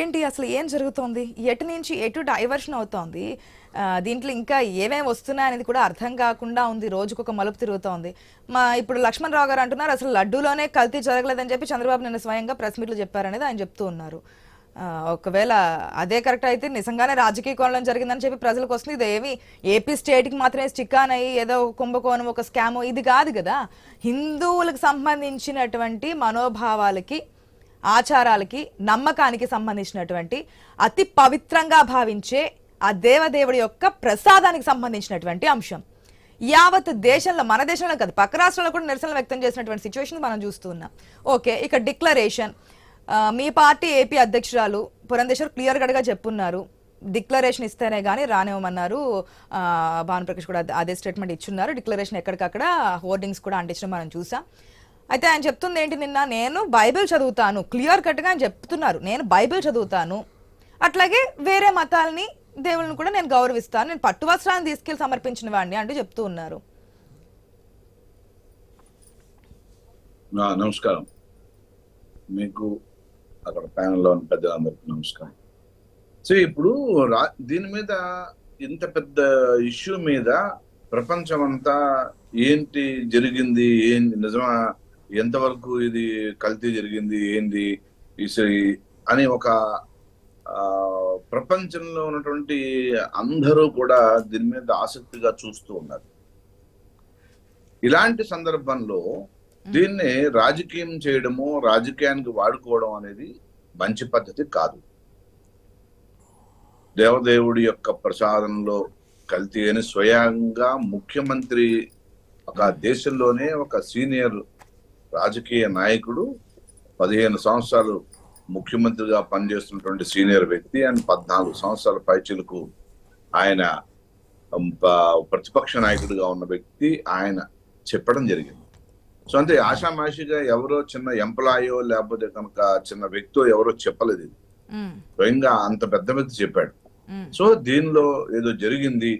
ఏంటి అసలు ఏం జరుగుతోంది? ఎటు నుంచి ఎటు డైవర్షన్ అవుతోంది? దీంట్లో ఇంకా ఏమేమి వస్తున్నాయనేది కూడా అర్థం కాకుండా ఉంది. రోజుకొక మలుపు తిరుగుతోంది. ఇప్పుడు లక్ష్మణరావు గారు అంటున్నారు అసలు లడ్డూలోనే కల్తీ జరగలేదని చెప్పి చంద్రబాబు నిన్న స్వయంగా ప్రెస్ మీట్లు చెప్పారనేది ఆయన చెప్తూ ఉన్నారు. ఒకవేళ అదే కరెక్ట్ అయితే నిజంగానే రాజకీయ కోణంలో జరిగిందని చెప్పి ప్రజలకు వస్తుంది. ఇది ఏమి ఏపీ స్టేట్కి మాత్రమే స్టిక్ ఆన్ అయ్యి ఏదో కుంభకోణం ఒక స్కామ్ ఇది కాదు కదా. హిందువులకు సంబంధించినటువంటి మనోభావాలకి ఆచారాలకి నమ్మకానికి సంబంధించినటువంటి అతి పవిత్రంగా భావించే ఆ దేవదేవుడి యొక్క ప్రసాదానికి సంబంధించినటువంటి అంశం యావత్ దేశంలో, మన దేశంలో కాదు పక్క రాష్ట్రంలో కూడా నిరసనలు వ్యక్తం చేసినటువంటి సిచ్యువేషన్ మనం చూస్తున్నాం. ఓకే, ఇక డిక్లరేషన్ మీ పార్టీ ఏపీ అధ్యక్షురాలు పురంధేశ్వర్ క్లియర్ కట్గా చెప్పున్నారు, డిక్లరేషన్ ఇస్తేనే కానీ రానివ్వమన్నారు. భానుప్రకాష్ కూడా అదే స్టేట్మెంట్ ఇచ్చున్నారు. డిక్లరేషన్ ఎక్కడికక్కడ హోర్డింగ్స్ కూడా అంటించడం మనం చూసాం. అయితే ఆయన చెప్తుంది ఏంటి, నిన్న నేను బైబిల్ చదువుతాను, క్లియర్ కట్గా ఆయన చెప్తున్నారు, నేను బైబిల్ చదువుతాను, అట్లాగే వేరే మతాలని దేవుళ్ళని కూడా నేను గౌరవిస్తాను, నేను పట్టు వస్త్రాన్ని తీసుకెళ్లి సమర్పించిన వాడిని అంటూ చెప్తూ ఉన్నారు. నమస్కారం మీకు, అక్కడ ప్యానెల్లో ఉన్న పెద్దలందరికీ నమస్కారం. సో ఇప్పుడు దీని మీద ఇంత పెద్ద ఇష్యూ మీద ప్రపంచం అంతా ఏంటి జరిగింది, ఏంటి నిజమా, ఎంతవరకు ఇది కల్తీ జరిగింది, ఏంది అని ఒక ప్రపంచంలో ఉన్నటువంటి అందరూ కూడా దీని మీద ఆసక్తిగా చూస్తూ ఉన్నారు. ఇలాంటి సందర్భంలో దీన్ని రాజకీయం చేయడము, రాజకీయానికి వాడుకోవడం అనేది మంచి పద్ధతి కాదు. దేవదేవుడి యొక్క ప్రసాదంలో కల్తీ అని స్వయంగా ముఖ్యమంత్రి, ఒక దేశంలోనే ఒక సీనియర్ రాజకీయ నాయకుడు, 15 సంవత్సరాలు ముఖ్యమంత్రిగా పనిచేస్తున్నటువంటి సీనియర్ వ్యక్తి అండ్ 14 సంవత్సరాల పైచిలకు ఆయన ప్రతిపక్ష నాయకుడిగా ఉన్న వ్యక్తి ఆయన చెప్పడం జరిగింది. సో అంటే ఆషామాషిగా ఎవరో చిన్న ఎంప్లాయో లేకపోతే కనుక చిన్న వ్యక్తో ఎవరో చెప్పలేదు, ఇది స్వయంగా అంత పెద్ద వ్యక్తి చెప్పాడు. సో దీనిలో ఏదో జరిగింది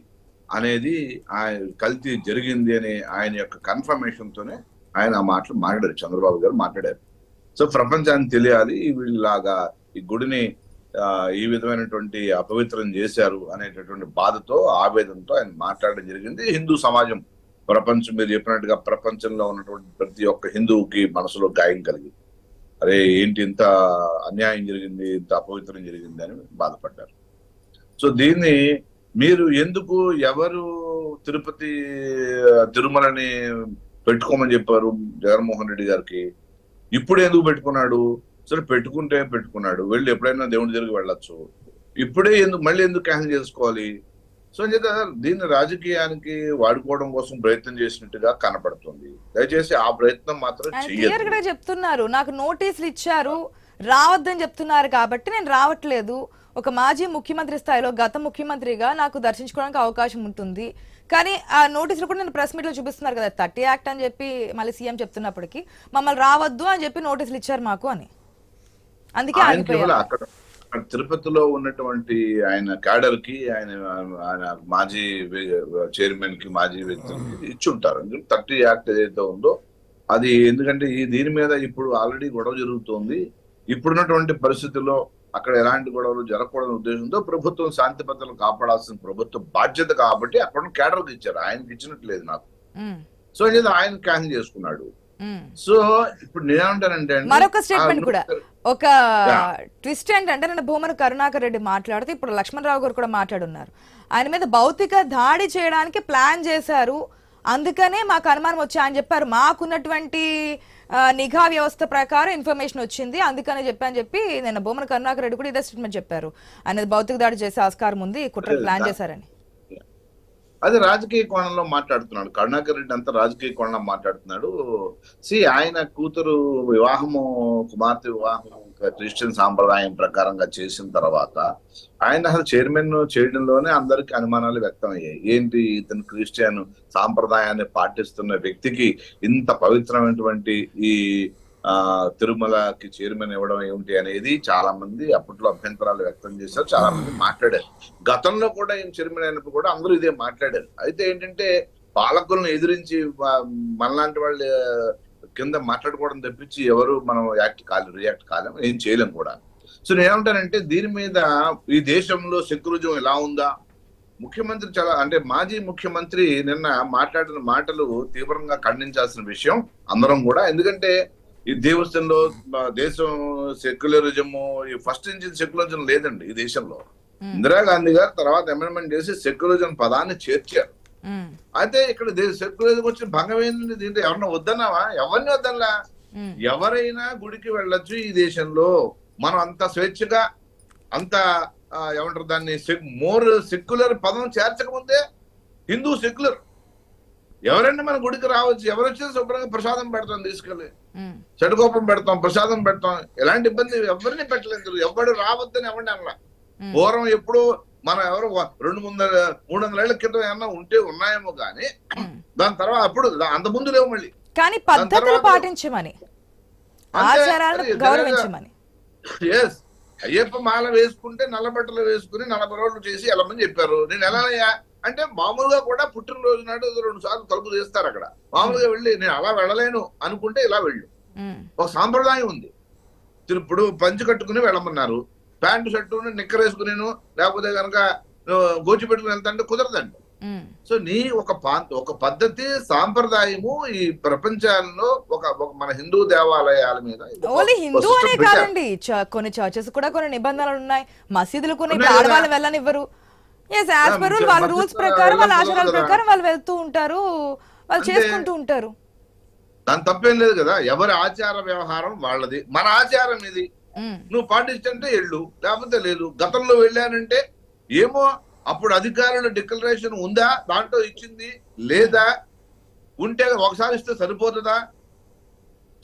అనేది, ఆయన కల్తీ జరిగింది అని ఆయన యొక్క కన్ఫర్మేషన్ తోనే ఆయన ఆ మాటలు మాట్లాడారు, చంద్రబాబు గారు మాట్లాడారు. సో ప్రపంచానికి తెలియాలి వీళ్ళలాగా ఈ గుడిని ఈ విధమైనటువంటి అపవిత్రం చేశారు అనేటటువంటి బాధతో, ఆవేదనతో ఆయన మాట్లాడడం జరిగింది. హిందూ సమాజం, ప్రపంచం, మీరు చెప్పినట్టుగా ప్రపంచంలో ఉన్నటువంటి ప్రతి ఒక్క హిందువుకి మనసులో గాయం కలిగింది. అరే ఏంటి ఇంత అన్యాయం జరిగింది, ఇంత అపవిత్రం జరిగింది అని బాధపడ్డారు. సో దీన్ని మీరు ఎందుకు, ఎవరు తిరుమలని పెట్టుకోమని చెప్పారు జగన్మోహన్ రెడ్డి గారికి? ఇప్పుడు ఎందుకు పెట్టుకున్నాడు? సరే పెట్టుకుంటే పెట్టుకున్నాడు, వెళ్ళి ఎప్పుడైనా దేవుడి దగ్గరికి వెళ్ళొచ్చు, ఇప్పుడే మళ్ళీ ఎందుకు క్యాన్సిల్ చేసుకోవాలి? సో దీన్ని రాజకీయానికి వాడుకోవడం కోసం ప్రయత్నం చేసినట్టుగా కనపడుతుంది. దయచేసి ఆ ప్రయత్నం మాత్రం క్లియర్ గా చెప్తున్నారు, నాకు నోటీసులు ఇచ్చారు రావద్దని చెప్తున్నారు కాబట్టి నేను రావట్లేదు. ఒక మాజీ ముఖ్యమంత్రి స్థాయిలో గత ముఖ్యమంత్రిగా నాకు దర్శించుకోవడానికి అవకాశం ఉంటుంది, కానీ ఆ నోటీసులు కూడా నేను ప్రెస్ మీట్ లో చూపిస్తున్నారు కదా, 30 యాక్ట్ అని చెప్పి మళ్ళీ సీఎం చెప్తున్నప్పటికీ మమ్మల్ని రావద్దు అని చెప్పి నోటీసులు ఇచ్చారు మాకు అని. అందుకే అక్కడ తిరుపతిలో ఉన్నటువంటి ఆయన క్యాడర్ కి, ఆయన మాజీ చైర్మన్ కి, మాజీ వ్యక్తులకి ఇచ్చుంటారు. 30 యాక్ట్ ఏదైతే ఉందో అది, ఎందుకంటే దీని మీద ఇప్పుడు ఆల్రెడీ గొడవ జరుగుతోంది. ఇప్పుడున్నటువంటి పరిస్థితుల్లో అక్కడ ఎలాంటి గొడవలు జరగకూడని ఉద్దేశంతో ప్రభుత్వం శాంతి భద్రతలు కాపాడాల్సిన ప్రభుత్వ బాధ్యత కాబట్టి అక్కడ క్యాడర్కి ఇచ్చారు, ఆయనకి ఇచ్చినట్లేదు నాకు. సో ఆయన క్యాన్సిల్ చేసుకున్నాడు. సో ఇప్పుడు నేనేమంటానంటే, మరొక స్టేట్మెంట్ కూడా, ఒక ట్విస్ట్ ఏంటంటే, నిన్న భూమన కరుణాకర్ రెడ్డి మాట్లాడుతూ ఇప్పుడు లక్ష్మణరావు గారు కూడా మాట్లాడున్నారు, ఆయన మీద భౌతిక దాడి చేయడానికి ప్లాన్ చేశారు, అందుకనే మాకు అనుమానం వచ్చి ఆయన చెప్పారు, మాకున్నటువంటి నిఘా వ్యవస్థ ప్రకారం ఇన్ఫర్మేషన్ వచ్చింది అందుకనే చెప్పని చెప్పి నిన్న భూమన కరుణాకర్ రెడ్డి కూడా ఇదే స్టేట్మెంట్ చెప్పారు, ఆయన భౌతిక దాడి చేసే ఆస్కారం ఉంది, కుట్ర ప్లాన్ చేశారని. అది రాజకీయ కోణంలో మాట్లాడుతున్నాడు కరుణాకర్ రెడ్డి, అంతా రాజకీయ కోణంలో మాట్లాడుతున్నాడు. ఆయన కూతురు వివాహము, కుమార్తె వివాహం క్రిస్టియన్ సాంప్రదాయం ప్రకారంగా చేసిన తర్వాత ఆయన అసలు చైర్మన్ చేయడంలోనే అందరికి అనుమానాలు వ్యక్తమయ్యాయి. ఏంటి ఇతను క్రిస్టియన్ సాంప్రదాయాన్ని పాటిస్తున్న వ్యక్తికి ఇంత పవిత్రమైనటువంటి ఈ తిరుమలకి చైర్మన్ ఇవ్వడం ఏమిటి అనేది చాలా మంది అప్పట్లో అభ్యంతరాలు వ్యక్తం చేశారు, చాలా మంది మాట్లాడారు. గతంలో కూడా ఈయన చైర్మన్ అయినప్పుడు కూడా అందరూ ఇదే మాట్లాడారు. అయితే ఏంటంటే పాలకులను ఎదిరించి మనలాంటి వాళ్ళు కింద మాట్లాడుకోవడం తప్పించి ఎవరు మనం రియాక్ట్ కాలేము, ఏం చేయలేము కూడా. సో నేను ఏమంటానంటే దీని మీద ఈ దేశంలో సెక్యులరిజం ఎలా ఉందా, ముఖ్యమంత్రి చాలా అంటే మాజీ ముఖ్యమంత్రి నిన్న మాట్లాడిన మాటలు తీవ్రంగా ఖండించాల్సిన విషయం అందరం కూడా. ఎందుకంటే ఈ దేశంలో దేశం సెక్యులరిజము ఫస్ట్ నుంచి సెక్యులరిజం లేదండి ఈ దేశంలో. ఇందిరాగాంధీ గారు తర్వాత అమెండ్మెంట్ చేసి సెక్యులరిజం పదాన్ని చేర్చారు. అయితే ఇక్కడ సెక్యులరిజం వచ్చిన భంగం ఏంటంటే దీంట్లో ఎవరన్నా వద్దన్నావా? ఎవరిని వద్దనలా. ఎవరైనా గుడికి వెళ్ళొచ్చు ఈ దేశంలో. మనం అంత స్వేచ్ఛగా అంత ఏమంటారు దాన్ని మోర్ సెక్యులర్ పదం చేర్చకముందే హిందూ సెక్యులర్. ఎవరైనా మన గుడికి రావచ్చు, ఎవరు వచ్చినా శుభ్రంగా ప్రసాదం పెడతాం, తీసుకెళ్ళి చెడుకోపం పెడతాం, ప్రసాదం పెడతాం, ఎలాంటి ఇబ్బంది ఎవరిని పెట్టలేదు. ఎవరు రావద్దని ఎవరిని అనలా. పూర్వం ఎప్పుడు మనం ఎవరు 200-300 ఏళ్ల క్రితం ఏమన్నా ఉంటే ఉన్నాయేమో కానీ దాని తర్వాత అప్పుడు అంత ముందు లేవు. మళ్ళీ కానీ పద్ధతులు పాటించమని, ఆచారాలను గౌరవించమని. ఎస్, అయ్యప్ప మాల వేసుకుంటే నల్ల బట్టలు వేసుకుని 40 రోజులు చేసి వెళ్ళమని చెప్పారు. నేను ఎలానయ్యా అంటే మామూలుగా కూడా పుట్టినరోజు నాడు 2 సార్లు తలుపు చేస్తారు అక్కడ. మామూలుగా వెళ్ళి నేను అలా వెళ్ళలేను అనుకుంటే ఇలా వెళ్ళు. ఒక సాంప్రదాయం ఉంది. ఇప్పుడు పంచి కట్టుకుని వెళ్ళమన్నారు, ప్యాంటు షర్టు నిక్కర్ వేసుకునేను లేకపోతే కనుక గోచి పెట్టుకుని వెళ్తాంటే కుదరదండి. సో నీ ఒక పద్ధతి సాంప్రదాయము ఈ ప్రపంచంలో ఒక మన హిందూ దేవాలయాల మీద. ఓన్లీ హిందూ అనే కాదండి, కొన్ని చర్చెస్ కూడా కొన్ని నిబంధనలు ఉన్నాయి, మసీదులు కొన్ని ఆడవాళ్ళు వెళ్ళనివ్వరు. వాళ్ళ రూల్స్ ప్రకారం, వాళ్ళ ఆచారాల ప్రకారం వాళ్ళు వెళ్తూ ఉంటారు, వాళ్ళు చేసుకుంటూ ఉంటారు. దాని తప్పేం లేదు కదా. ఎవరి ఆచార వ్యవహారం వాళ్ళది. మన ఆచారం ఇది, నువ్వు పాటించంటే వెళ్ళు, లేకపోతే లేదు. గతంలో వెళ్ళానంటే ఏమో అప్పుడు అధికారుల డిక్లరేషన్ ఉందా, దాంట్లో ఇచ్చింది లేదా, ఉంటే ఒకసారి ఇస్తే సరిపోతుందా,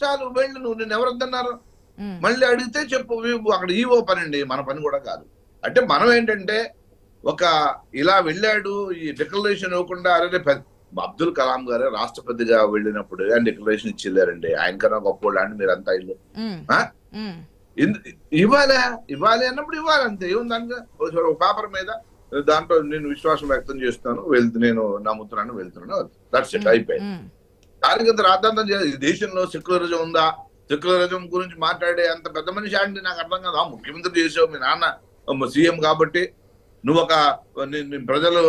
చాలు వెళ్ళు. నువ్వు నేను ఎవరొద్దన్నారు? మళ్ళీ అడిగితే చెప్పు. అక్కడ ఈవో పని అండి, మన పని కూడా కాదు. అంటే మనం ఏంటంటే ఒక ఇలా వెళ్ళాడు ఈ డిక్లరేషన్ ఇవ్వకుండా. అరే అబ్దుల్ కలాం గారే రాష్ట్రపతిగా వెళ్ళినప్పుడు ఆయన డిక్లరేషన్ ఇచ్చిల్లారండి. ఆయన కన్నా గొప్ప అని మీరు అంతా ఇల్లు ఇవ్వాలి అన్నప్పుడు ఇవ్వాలి, అంతే. ఏముంది ఒక పేపర్ మీద దాంట్లో నేను విశ్వాసం వ్యక్తం చేస్తున్నాను, నేను నమ్ముతున్నాను, వెళ్తున్నాను, దట్స్ ఇట్, అయిపోయింది. దానికి అంత రాద్ధాంతం చేయాలి. ఈ దేశంలో సెక్యులరిజం ఉందా, సెక్యులరిజం గురించి మాట్లాడే అంత పెద్ద మనిషి అంటే నాకు అర్థం కాదు. ముఖ్యమంత్రి చేసావు, మీ నాన్న సీఎం కాబట్టి నువ్వు ఒక ప్రజలు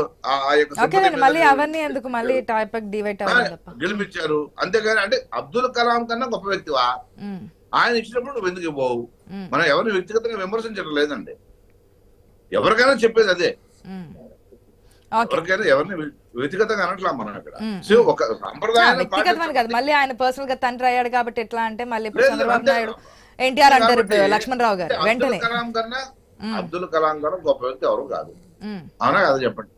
గెలిపించారు అంతేగాని అంటే అబ్దుల్ కలాం కన్నా గొప్ప వ్యక్తివా? ఆయన ఇచ్చినప్పుడు నువ్వు ఎందుకు ఇవ్వవు? మనం ఎవరిని వ్యక్తిగతంగా విమర్శించడం లేదండి, ఎవరికైనా చెప్పేది అదే. ఎవరికైనా ఎవరిని వ్యక్తిగతంగా అనట్లా మనం అక్కడ. సో ఒక సంప్రదాయం మళ్ళీ ఆయన పర్సనల్ గా తండ్రి అయ్యాడు కాబట్టి ఎట్లా అంటే మళ్ళీ చంద్రబాబు నాయుడు ఎన్టీఆర్ అంటారు, లక్ష్మణ్ రావు గారు వెంటనే అబ్దుల్ కలాం కన్నా గొప్ప వ్యక్తి ఎవరు కాదు, అవునా కదా చెప్పండి.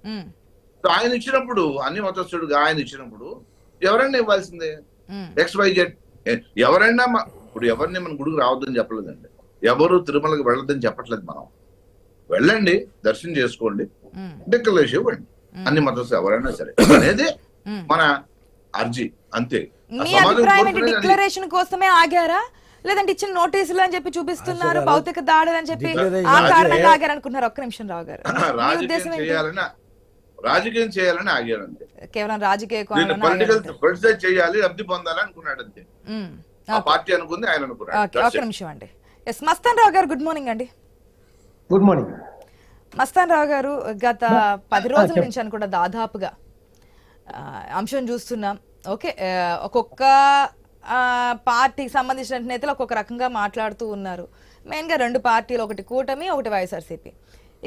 సో ఆయన ఇచ్చినప్పుడు అన్ని మతస్థుడుగా ఆయన ఇచ్చినప్పుడు ఎవరైనా ఇవ్వాల్సిందే. XYZ ఎవరైనా ఇప్పుడు ఎవరిని మన గుడికి రావద్దని చెప్పలేదండి, ఎవరు తిరుమలకి వెళ్ళొద్దని చెప్పట్లేదు. మనం వెళ్ళండి, దర్శనం చేసుకోండి, డిక్లరేషన్ ఇవ్వండి, అన్ని మతస్థులు ఎవరైనా సరే అనేది మన అర్జీ, అంతే. డిక్లరేషన్ కోసమే ఆగారా లేదంటే ఇచ్చిన నోటీసులు అని చెప్పి చూపిస్తున్నారు, భౌతిక దాడులు అని చెప్పి ఆ కారణంగా ఆగారు అనుకుంటున్నారు? ఒక్క నిమిషం రావు గారు, రాజకీయం చేయాలని ఆగారు అంతే. కేవలం రాజకీయ పొలిటికల్ చేయాలి, లబ్ధి పొందాలి అనుకున్నాడు అంతే. ఆ పార్టీ అనుకుంది, ఆయన అనుకున్నాడు. ఒక్క నిమిషం అండి. ఎస్ మస్తాన్ రావు గారు, గుడ్ మార్నింగ్ అండి. గుడ్ మార్నింగ్ మస్తాన్ రావు గారు. గత 10 రోజుల నుంచి అనుకుంటా దాదాపుగా అంశం చూస్తున్నాం. ఓకే, ఒక్కొక్క పార్టీకి సంబంధించిన నేతలు ఒక్కొక్క రకంగా మాట్లాడుతూ ఉన్నారు. మెయిన్గా 2 పార్టీలు, ఒకటి కూటమి, ఒకటి వైఎస్ఆర్సీపీ.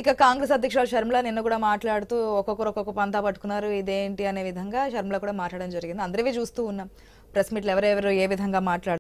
ఇక కాంగ్రెస్ అధ్యక్షురాలు షర్మిల నిన్న కూడా మాట్లాడుతూ ఒక్కొక్కరు ఒక్కొక్క పంతా పట్టుకున్నారు, ఇదేంటి అనే విధంగా షర్మిల కూడా మాట్లాడడం జరిగింది. అందరివి చూస్తూ ఉన్నాం, ప్రెస్ మీట్లు ఎవరెవరు ఏ విధంగా మాట్లాడుతున్నారు.